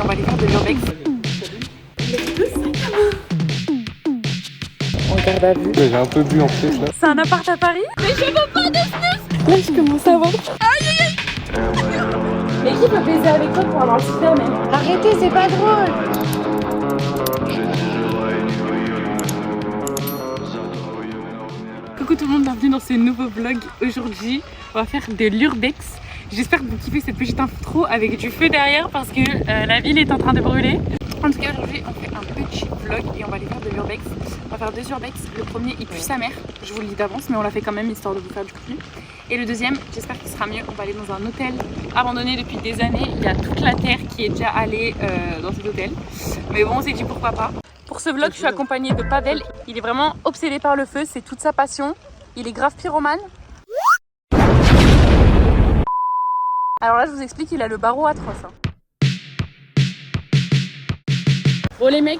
on va aller faire de l'urbex. Les deux sacs à main. On garde à vue. J'ai un peu bu en plus là. C'est un appart à Paris. Mais je veux pas de snus. Là je commence à voir. Aïe aïe aïe. Mais qui peut baiser avec toi pour avoir le super même? Arrêtez, c'est pas drôle. Coucou tout le monde, bienvenue dans ce nouveau vlog. Aujourd'hui, on va faire de l'urbex. J'espère que vous kiffez cette petite intro avec du feu derrière parce que la ville est en train de brûler. En tout cas, aujourd'hui, on fait un petit vlog et on va aller faire de l'urbex. On va faire deux urbex. Le premier, il pue sa mère. Je vous le dis d'avance, mais on l'a fait quand même histoire de vous faire du contenu. Et le deuxième, j'espère qu'il sera mieux. On va aller dans un hôtel abandonné depuis des années. Il y a toute la terre qui est déjà allée dans cet hôtel. Mais bon, on s'est dit pourquoi pas. Pour ce vlog, je suis accompagnée de Pavel. Il est vraiment obsédé par le feu, c'est toute sa passion. Il est grave pyromane. Alors là, je vous explique, il a le barreau atroce. Bon les mecs,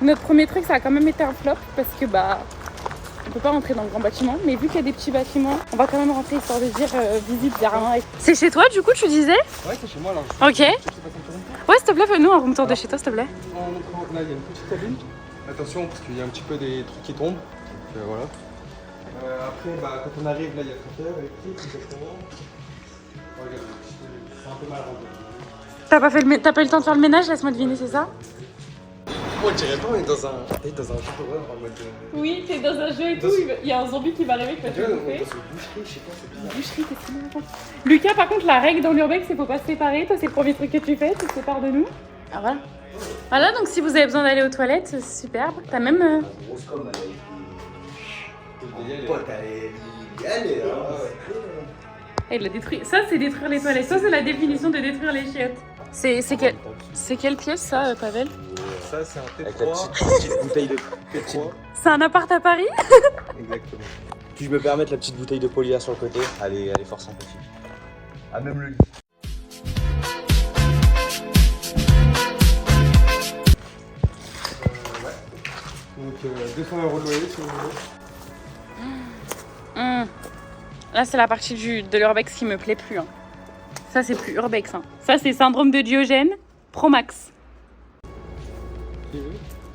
notre premier truc, ça a quand même été un flop parce que on peut pas rentrer dans le grand bâtiment. Mais vu qu'il y a des petits bâtiments, on va quand même rentrer histoire de dire visite, il y a rien. C'est chez toi du coup, tu disais? Ouais, c'est chez moi là. Ok. Ouais, s'il te plaît, fais-nous un room tour de chez toi, s'il te plaît. Là, il y a une petite cabine. Attention, parce qu'il y a un petit peu des trucs qui tombent. Donc, voilà. Après, quand on arrive, là, il y a le traiteur électrique, exactement. Regarde, c'est un peu mal rendu. T'as pas eu le temps de faire le ménage, laisse-moi deviner, c'est ça? Moi, je dirais pas, on est dans un jeu d'horreur en mode. Oui, t'es dans un jeu et tout, il y a un zombie qui va arriver qui va te On est dans bouffer. une boucherie, je sais pas, c'est bizarre. Boucherie, qu'est-ce que tu racontes? Lucas, par contre, la règle dans l'urbex, c'est faut pas se séparer. Toi, c'est le premier truc que tu fais, tu te sépares de nous. Ah voilà. Voilà, donc si vous avez besoin d'aller aux toilettes, c'est superbe. T'as même. Grosse com, mon pote, elle y aller, Il l'a détruit. Ça, c'est détruire les toilettes. Ça, c'est la définition de détruire les chiottes. C'est quelle pièce, ça, Pavel? Ça, c'est un T3. Avec la petite bouteille de T3. C'est un appart à Paris? Exactement. Puis je me permets la petite bouteille de Polia sur le côté. Elle est fort sympathique. Ah, même le lit. Donc 200 € de loyer si vous voulez. Là, c'est la partie de l'urbex qui me plaît plus. Hein. Ça, c'est plus urbex. Hein. Ça, c'est syndrome de Diogène Pro Max.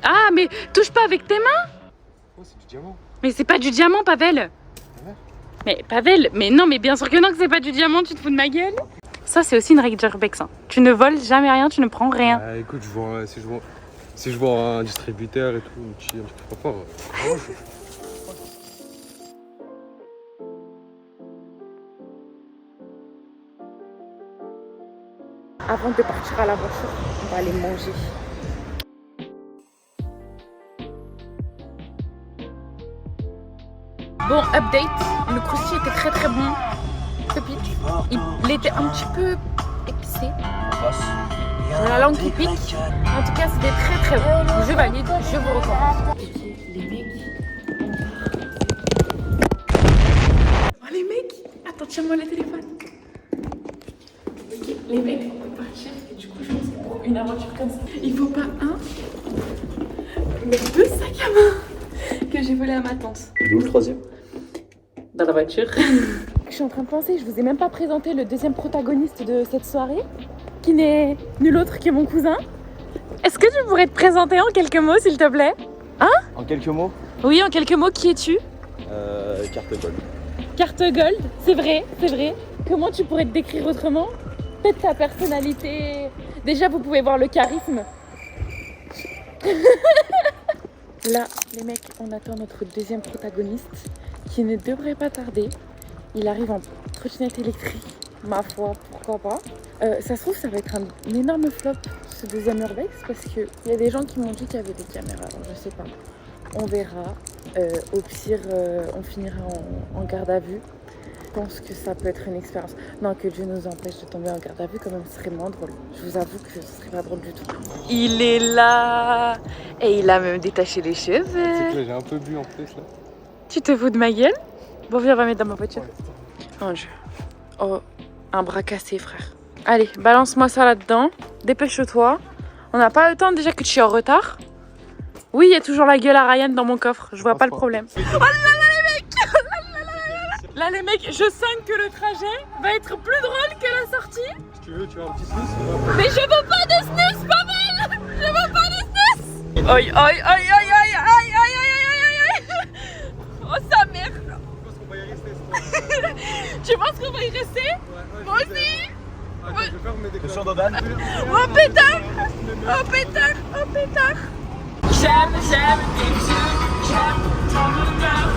Ah, mais touche pas avec tes mains! Oh, c'est du diamant. Mais c'est pas du diamant, Pavel! Mais Pavel, mais non, mais bien sûr que non, que c'est pas du diamant, tu te fous de ma gueule! Ça, c'est aussi une règle d'urbex. Hein. Tu ne voles jamais rien, tu ne prends rien. Écoute, si je vois un distributeur et tout, un petit peu fort. Avant de partir à la voiture, on va aller manger. Bon, update, le crousti était très très bon. Pépite. Il était un petit peu épicé. J'ai la langue qui pique. En tout cas, c'était très très bon. Je valide, je vous recommande. Les mecs, oh les mecs, attends, tiens-moi le téléphone. Les mecs, on peut partir et du coup, je pense que pour une aventure comme ça, il faut pas un, mais deux sacs à main que j'ai volé à ma tante. Et d'où le troisième? Dans la voiture. Je suis en train de penser, je vous ai même pas présenté le deuxième protagoniste de cette soirée, qui n'est nul autre que mon cousin. Est-ce que tu pourrais te présenter en quelques mots, s'il te plaît? Hein? En quelques mots? Oui, en quelques mots, qui es-tu? Carte gold. Carte gold, c'est vrai, c'est vrai. Comment tu pourrais te décrire autrement? Peut-être ta personnalité. Déjà, vous pouvez voir le charisme. Là, les mecs, on attend notre deuxième protagoniste qui ne devrait pas tarder. Il arrive en trottinette électrique. Ma foi, pourquoi pas. Ça se trouve, ça va être un énorme flop, ce deuxième urbex, parce qu'il y a des gens qui m'ont dit qu'il y avait des caméras. Alors, je sais pas. On verra. Au pire, on finira en garde à vue. Je pense que ça peut être une expérience. Non, que Dieu nous empêche de tomber en garde à vue, quand même, ce serait moins drôle. Je vous avoue que ce serait pas drôle du tout. Il est là et il a même détaché les cheveux. C'est que là, j'ai un peu bu en plus là. Tu te fous de ma gueule? Bon, viens, on va mettre dans ma voiture. Oh, Dieu. Oh, un bras cassé, frère. Allez, balance-moi ça là-dedans. Dépêche-toi. On n'a pas le temps déjà que tu es en retard. Oui, il y a toujours la gueule à Ryan dans mon coffre. Je vois pas le problème. Oh là là, les mecs! Là, les mecs, je sens que le trajet va être plus drôle que la sortie. Si tu veux, tu as un petit snus. Mais je veux pas de snus, pas Aïe, aïe, aïe, aïe, aïe, aïe, aïe, aïe, aïe, aïe. Oh sa mère. Tu penses qu'on va y rester? Moi aussi. Attention Dodan. Oh pétard. Oh pétard. Oh pétard. J'aime tes yeux, j'aime ton odeur,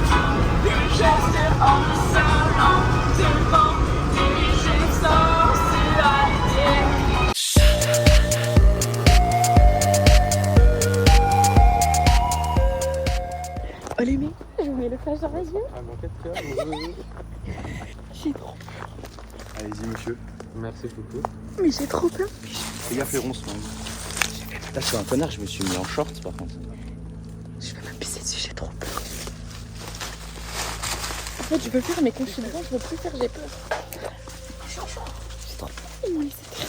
tes gestes en sonant, devant tes gestes en sensualité. Oh les mecs, je vous mets le flash dans les yeux. Ah, mais en fait, J'ai trop, Allez-y monsieur. merci beaucoup. mais j'ai trop peur. Fais gaffe les ronces, man. Là, je suis un connard, je me suis mis en short par contre. Je vais me pisser dessus, j'ai trop peur. En fait, je veux faire mes confinements, je veux plus faire, j'ai peur. J'ai trop peur, ils m'ont laissé faire.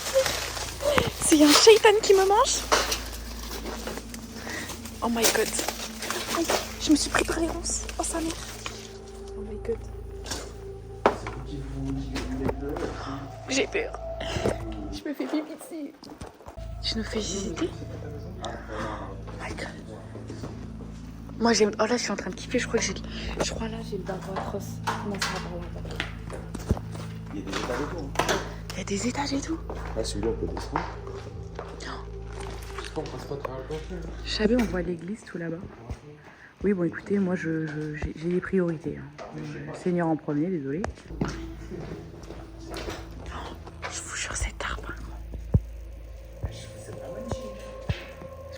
C'est un shaitan qui me mange. Oh my god. Oh, je me suis pris par les ronces. Oh sa mère. Oh my god. J'ai peur. Je me fais pipi dessus. Tu nous fais visiter? Oh my god. Moi j'aime. Oh là je suis en train de kiffer, je crois là j'ai le barreau atroce. Comment ça va par là? Il y a des étages et tout. Hein. Il y a des étages et tout. Là, celui-là, on peut descendre. Je savais on voit l'église tout là-bas. Oui bon écoutez, moi j'ai des priorités. Hein. Seigneur en premier, désolé. Je vous jure cet arbre. Je sais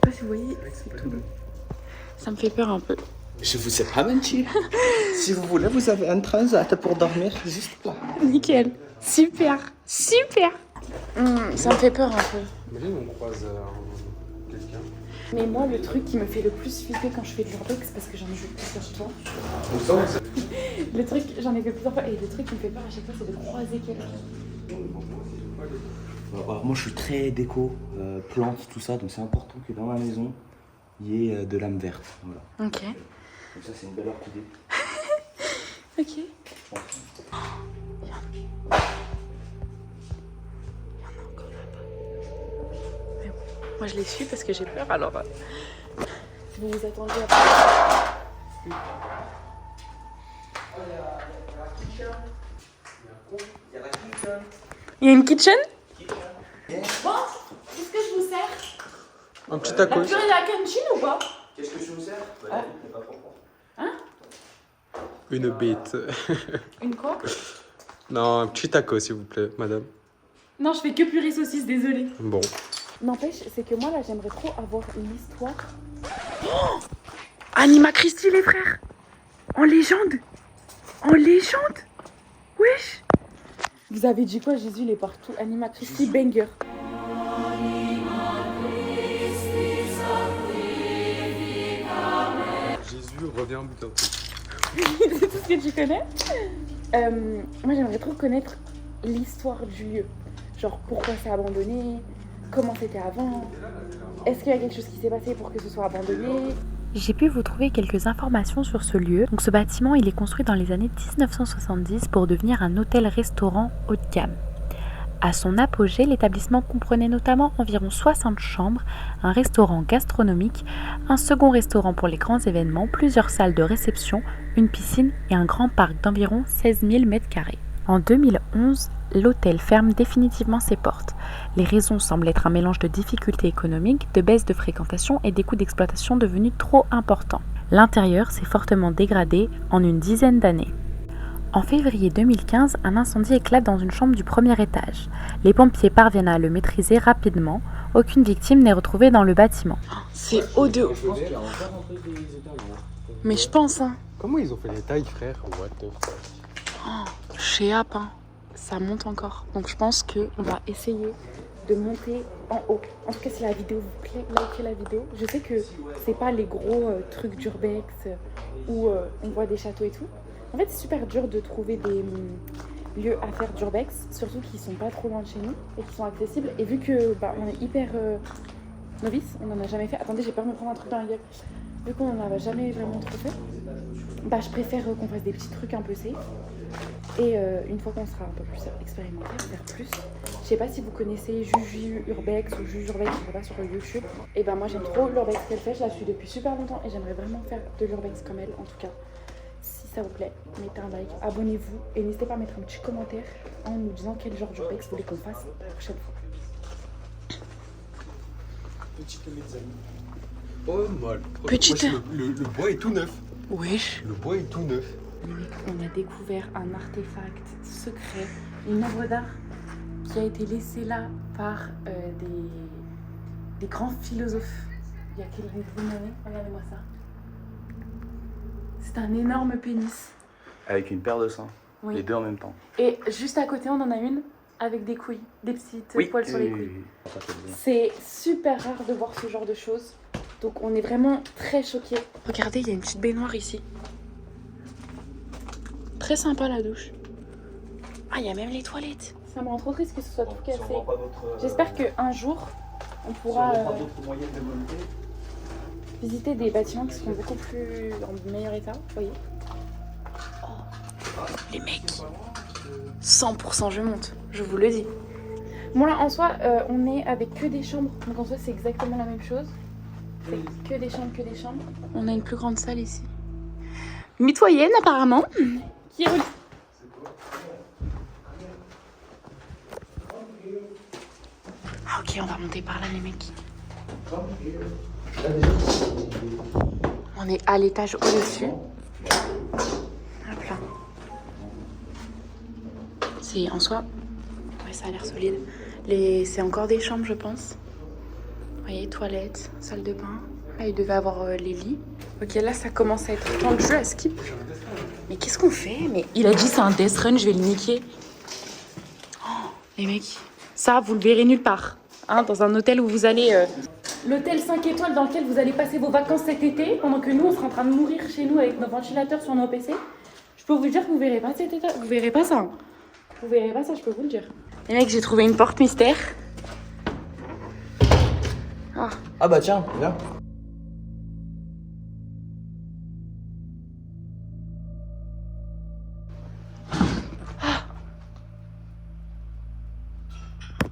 pas si vous voyez, c'est tout doux. Ça me fait peur un peu. Je vous sais pas mentir. Si vous voulez, vous avez un transat pour dormir juste là. Nickel. Super. Super. Ça me fait peur un peu. Imagine, on croise quelqu'un. Mais moi, le truc qui me fait le plus flipper quand je fais de l'urbex, c'est parce que j'en ai fait plusieurs fois. Le truc, j'en ai fait plusieurs fois, et le truc qui me fait peur à chaque fois, c'est de croiser quelqu'un. Alors, moi, je suis très déco, plantes, tout ça, donc c'est important que dans ma maison, il y ait de l'âme verte. Voilà. Ok. Donc ça, c'est une belle orchidée. Ok. Moi je les suis parce que j'ai peur alors. Si vous vous attendiez à. Il y a une kitchen? Bon, qu'est-ce que je vous sers? Un petit La tacos. purée de la cantine ou pas? Qu'est-ce que tu me sers? T'es pas trop fort. Hein? Une bête. Une quoi? Non, un petit taco, s'il vous plaît, madame. Non, je fais que purée saucisse, désolée. Bon. N'empêche, c'est que moi là j'aimerais trop avoir une histoire. Oh, Anima Christi les frères. En légende. En légende. Wesh. Vous avez dit quoi? Jésus il est partout. Anima Christi banger. Jésus revient bientôt. C'est tout ce que tu connais. Moi j'aimerais trop connaître l'histoire du lieu. Genre pourquoi c'est abandonné, comment c'était avant, est-ce qu'il y a quelque chose qui s'est passé pour que ce soit abandonné. J'ai pu vous trouver quelques informations sur ce lieu. Donc ce bâtiment, il est construit dans les années 1970 pour devenir un hôtel-restaurant haut de gamme. À son apogée, l'établissement comprenait notamment environ 60 chambres, un restaurant gastronomique, un second restaurant pour les grands événements, plusieurs salles de réception, une piscine et un grand parc d'environ 16 000 m². En 2011, l'hôtel ferme définitivement ses portes. Les raisons semblent être un mélange de difficultés économiques, de baisse de fréquentation et des coûts d'exploitation devenus trop importants. L'intérieur s'est fortement dégradé en une dizaine d'années. En février 2015, un incendie éclate dans une chambre du premier étage. Les pompiers parviennent à le maîtriser rapidement. Aucune victime n'est retrouvée dans le bâtiment. C'est O2. Mais je pense hein. Comment ils ont fait les tailles, frère? What the fuck? Chez App, hein, ça monte encore. Donc je pense qu'on va essayer de monter en haut. En tout cas, si la vidéo vous plaît, likez la vidéo. Je sais que c'est pas les gros trucs d'urbex où on voit des châteaux et tout. En fait, c'est super dur de trouver des lieux à faire d'urbex, surtout qui sont pas trop loin de chez nous et qui sont accessibles. Et vu que on est hyper novice, on n'en a jamais fait. Attendez, j'ai peur de me prendre un truc dans la gueule. Vu qu'on n'en a jamais vraiment trop fait, je préfère qu'on fasse des petits trucs un peu safe. Et une fois qu'on sera un peu plus expérimenté, on va faire plus. Je sais pas si vous connaissez Juju Urbex ou Juju Urbex, je sais pas, sur YouTube. Et ben moi j'aime trop l'urbex qu'elle fait, je la suis depuis super longtemps et j'aimerais vraiment faire de l'urbex comme elle en tout cas. Si ça vous plaît, mettez un like, abonnez-vous et n'hésitez pas à mettre un petit commentaire en nous disant quel genre d'urbex vous voulez qu'on fasse la prochaine fois. Petite mezzanine. Oh mal. Petite. Le bois est tout neuf. Wesh. Le bois est tout neuf. On a découvert un artefact secret, une œuvre d'art qui a été laissée là par des grands philosophes. Il y a quelques années, regardez-moi ça. C'est un énorme pénis. Avec une paire de seins. Oui. Les deux en même temps. Et juste à côté, on en a une avec des couilles, des petites poils sur les couilles. C'est super rare de voir ce genre de choses. Donc on est vraiment très choqués. Regardez, il y a une petite baignoire ici. Très sympa la douche. Ah, il y a même les toilettes. Ça me rend trop triste que ce soit tout cassé. J'espère qu'un jour, on pourra visiter des bâtiments qui seront beaucoup plus en meilleur état. Vous voyez. Oh, les mecs. 100% je monte, je vous le dis. Bon là, en soi, on est avec que des chambres. Donc en soi, c'est exactement la même chose. C'est que des chambres, que des chambres. On a une plus grande salle ici. Mitoyenne apparemment. Qui est Ah ok, on va monter par là les mecs. On est à l'étage au-dessus. Hop là. C'est en soi... Ouais, ça a l'air solide. C'est encore des chambres je pense. Vous voyez, toilettes, salle de bain. Là, il devait avoir les lits. Ok, là, ça commence à être tendu à skip. Mais qu'est-ce qu'on fait? Mais il a dit c'est un death run, je vais le niquer. Oh, les mecs, ça, vous le verrez nulle part. Hein, dans un hôtel où vous allez... L'hôtel 5 étoiles dans lequel vous allez passer vos vacances cet été, pendant que nous, on sera en train de mourir chez nous avec nos ventilateurs sur nos PC. Je peux vous dire que vous verrez pas cet état. Vous verrez pas ça. Hein. Vous verrez pas ça, je peux vous le dire. Les mecs, j'ai trouvé une porte mystère. Ah bah tiens, viens.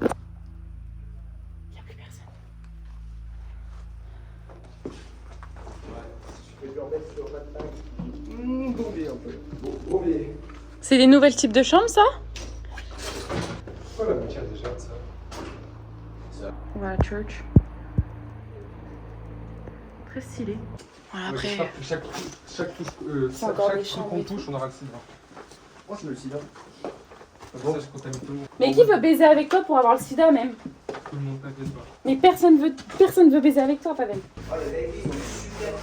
Il n'y a plus personne. C'est des nouvelles types de chambres, ça? C'est quoi la matière déjà de ça? Voilà, church. Très stylé. Voilà, après... Chaque touche, chaque encore des truc chambres qu'on et tout. touche, on aura le sida. Moi je veux le sida. Comme ça, je contamine tout le monde. Mais qui veut baiser avec toi pour avoir le sida même? Tout le monde, t'inquiète pas. Mais personne veut baiser avec toi, Pavel. Oh les mecs, ils sont super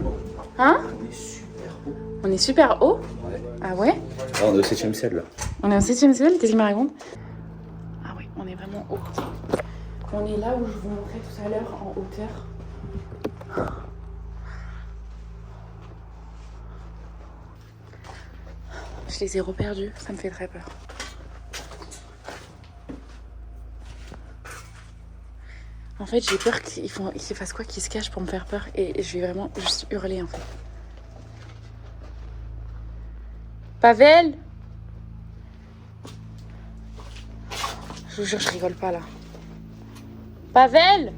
beaux. Hein? On est super beaux. On est super haut? Ouais. Ah ouais? Ah, on est au 7ème ciel là. On est au 7ème ciel, qu'est-ce qu'il me raconte? Ah oui, on est vraiment haut. On est là où je vous montrais tout à l'heure, en hauteur. Je les ai reperdus, ça me fait très peur. En fait, j'ai peur qu'ils fassent quoi, qu'ils se cachent pour me faire peur. Et je vais vraiment juste hurler en fait. Pavel! Je vous jure, je rigole pas là. Pavel!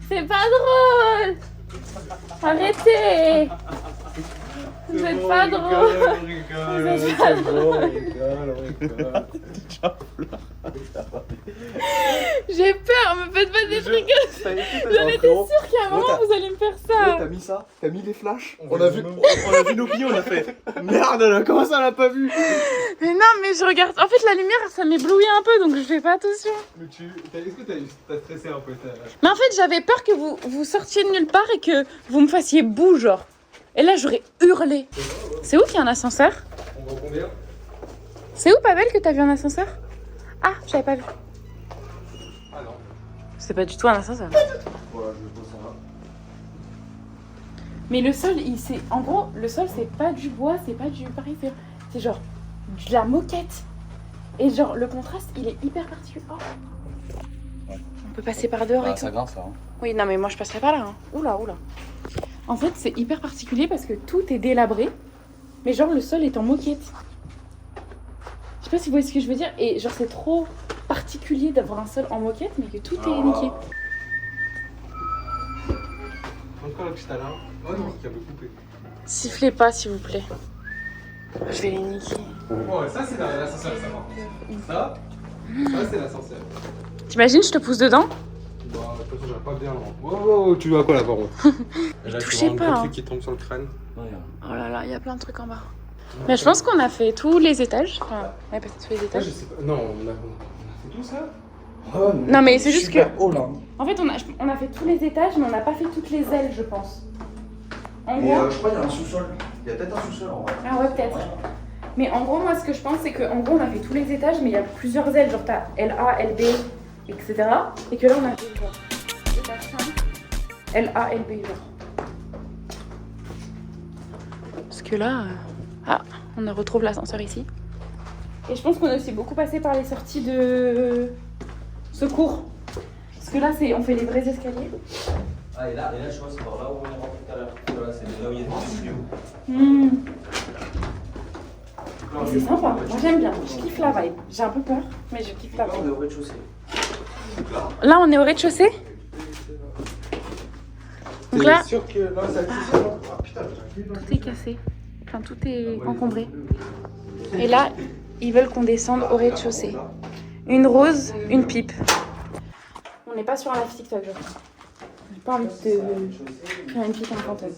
C'est pas drôle! Arrêtez! Vous êtes pas drôle! Vous êtes pas drôle! J'ai peur, me faites pas des trucs comme ça! J'en étais sûre qu'à un moment vous allez me faire ça! T'as mis ça? T'as mis les flashs? On a vu nos clients, on a fait. Merde, là, comment ça on l'a pas vu? Mais non, mais je regarde. En fait, la lumière ça m'éblouit un peu donc je fais pas attention. Mais est-ce que t'as stressé un peu? Mais en fait, j'avais peur que vous sortiez de nulle part et que vous me fassiez boue, genre. Et là, j'aurais hurlé. C'est où qu'il y a un ascenseur? On va combien? C'est où, Pavel, que t'as vu un ascenseur? Ah, j'avais pas vu. Ah non. C'est pas du tout un ascenseur. Voilà, je pose ça là. Mais le sol, en gros, le sol, c'est pas du bois, c'est pas du pareil, c'est genre de la moquette. Et genre, le contraste, il est hyper particulier. Oh. Ouais. On peut passer par dehors et Ah, tout. ça grince là. Hein. Oui, non, mais moi, je passerai pas là. Hein. Oula, oula. En fait, c'est hyper particulier parce que tout est délabré, mais genre le sol est en moquette. Je sais pas si vous voyez ce que je veux dire. Et genre c'est trop particulier d'avoir un sol en moquette, mais que tout est niqué. Encore la petite alarme. Oh non, qui avait coupé. Sifflez pas s'il vous plaît. Je vais les niquer. Ouais, ça c'est l'ascenseur, ça c'est l'ascenseur. T'imagines, je te pousse dedans? Bah, de toute façon, j'aurais pas bien loin. Wow, tu vois quoi là par contre? Là, je touchez vois un pas, gros hein. truc qui tombe sur le crâne. Oh là là, il y a plein de trucs en bas. Mais je pense qu'on a fait tous les étages. Enfin, ouais, peut-être tous les Ouais, étages. je sais pas. Non, on a fait tout ça? Non, mais c'est juste que. Oh là. En fait, on a fait tous les étages, mais on n'a pas fait toutes les ailes, je pense. En Mais gros. je crois qu'il y a un sous-sol. Il y a peut-être un sous-sol en vrai. Ah ouais, peut-être. Mais en gros, moi, ce que je pense, c'est qu'en gros, on a fait tous les étages, mais il y a plusieurs ailes. Genre, t'as LA, LB, etc. Et que là, on a fait genre étage 5, LA, LB, genre. Parce que là. Ah, on retrouve l'ascenseur ici. Et je pense qu'on a aussi beaucoup passé par les sorties de secours. Parce que là, on fait les vrais escaliers. Ah, et là, je vois, c'est par là où on est rentré tout à l'heure. Voilà, c'est là où il y a des studios. C'est sympa, moi j'aime bien, je kiffe la vibe. J'ai un peu peur, mais je kiffe la Là, on vibe. est au rez-de-chaussée. Là, on est au rez-de-chaussée. Donc là, T'es sûr que là, ça glisse? Ah putain, j'ai un tout est cassé. Enfin, tout est encombré. Et là, ils veulent qu'on descende au rez-de-chaussée. Une rose, une pipe. On n'est pas sur un live TikTok, je crois. J'ai pas envie de faire une pipe en fantôme.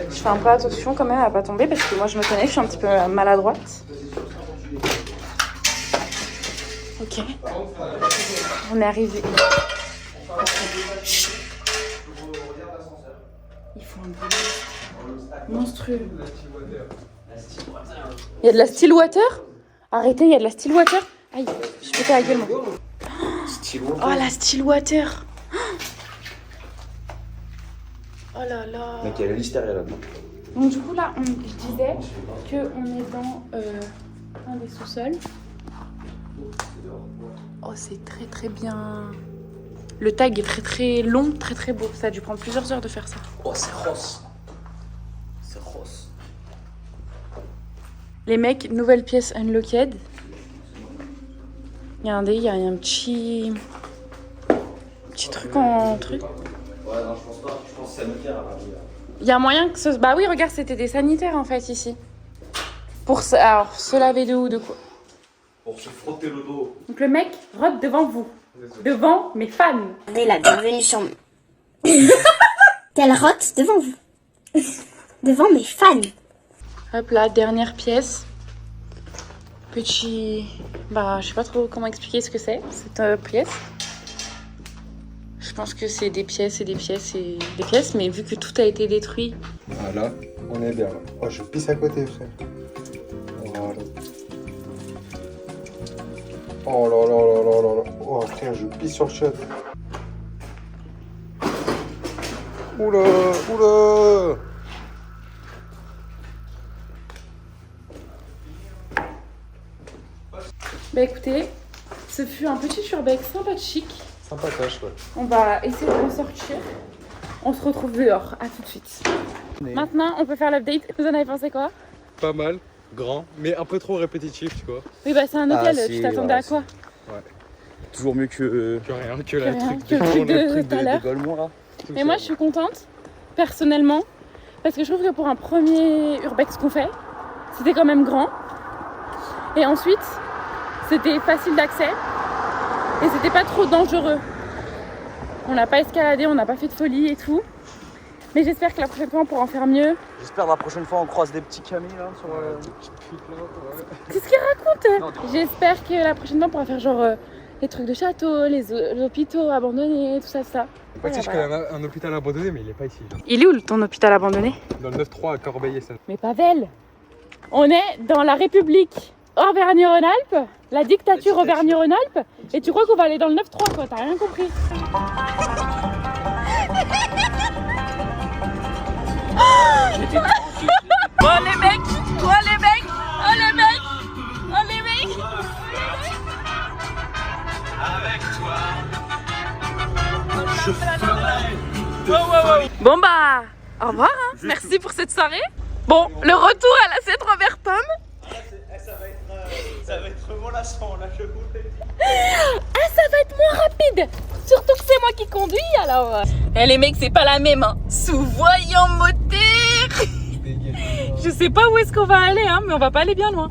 Je fais un peu attention quand même à pas tomber parce que moi je me connais, je suis un petit peu maladroite. Ok. On est arrivé. Il faut un bruit monstrueux. Il y a de la still water? Arrêtez, il y a de la still water? Aïe, je pétais la gueule moi. Oh la still water! Oh là là! Mec, il y a la listeria là-dedans. Donc du coup là, je disais qu'on est dans un des sous-sols. Oh c'est très très bien. Le tag est très très long, très très beau. Ça a dû prendre plusieurs heures de faire ça. Oh, c'est rose. C'est rose. Les mecs, nouvelle pièce unlocked. Regardez, il y a un petit truc en truc. Ouais, non, je pense pas. Je pense que c'est sanitaire. Il y a moyen que ce... Bah oui, regarde, c'était des sanitaires en fait ici. Pour se... Alors, se laver de où, de quoi? Pour se frotter le dos. Donc le mec rote devant vous. Devant mes fans. Dès la bienvenue sur Qu'elle rote devant vous. Devant mes fans. Hop là, dernière pièce. Petit... Bah, je sais pas trop comment expliquer ce que c'est, cette pièce. Je pense que c'est des pièces et des pièces et des pièces, mais vu que tout a été détruit... Voilà, on est bien. Oh, je pisse à côté, frère. Voilà. Oh là là là là là là. Oh, frère, je pisse sur le chat. Oula, oula. Bah écoutez, ce fut un petit urbex sympathique. Sympatoche, ouais. On va essayer de ressortir. On se retrouve dehors, à tout de suite. Maintenant, on peut faire l'update. Vous en avez pensé quoi? Pas mal, grand, mais un peu trop répétitif, tu vois. Oui, bah c'est un hôtel, Ah, tu si, t'attendais ouais, à quoi? Toujours mieux que Que rien, que rien, le truc que le truc de tout à l'heure. Golemont là. Mais moi, je suis contente, personnellement, parce que je trouve que pour un premier urbex qu'on fait, c'était quand même grand. Et ensuite, c'était facile d'accès et c'était pas trop dangereux. On n'a pas escaladé, on n'a pas fait de folie et tout. Mais j'espère que la prochaine fois, on pourra en faire mieux. J'espère la prochaine fois on croise des petits camis là sur. Qu'est-ce qu'il raconte? J'espère que la prochaine fois, on pourra faire genre les trucs de château, les hôpitaux abandonnés, tout ça, tout ça. Tu sais, je connais un hôpital abandonné, mais il est pas ici. Il est où ton hôpital abandonné? Dans le 9-3 à Corbeil-Essonnes. Mais Pavel, on est dans la République Auvergne-Rhône-Alpes, la dictature Auvergne-Rhône-Alpes, et tu crois qu'on va aller dans le 9-3 quoi, t'as rien compris. Oh les mecs, oh les mecs, oh les mecs, oh les mecs. Avec toi, je ferai. Bon bah, au revoir hein. Merci pour cette soirée. Bon, le retour à la 7 Robert Pomme. Ça va être mollasson là, je vous le dis. Ah, ça va être moins rapide. Surtout que c'est moi qui conduis alors. Eh les mecs, c'est pas la même. Hein. Sous-voyant moteur. Je sais pas où est-ce qu'on va aller, hein, mais on va pas aller bien loin.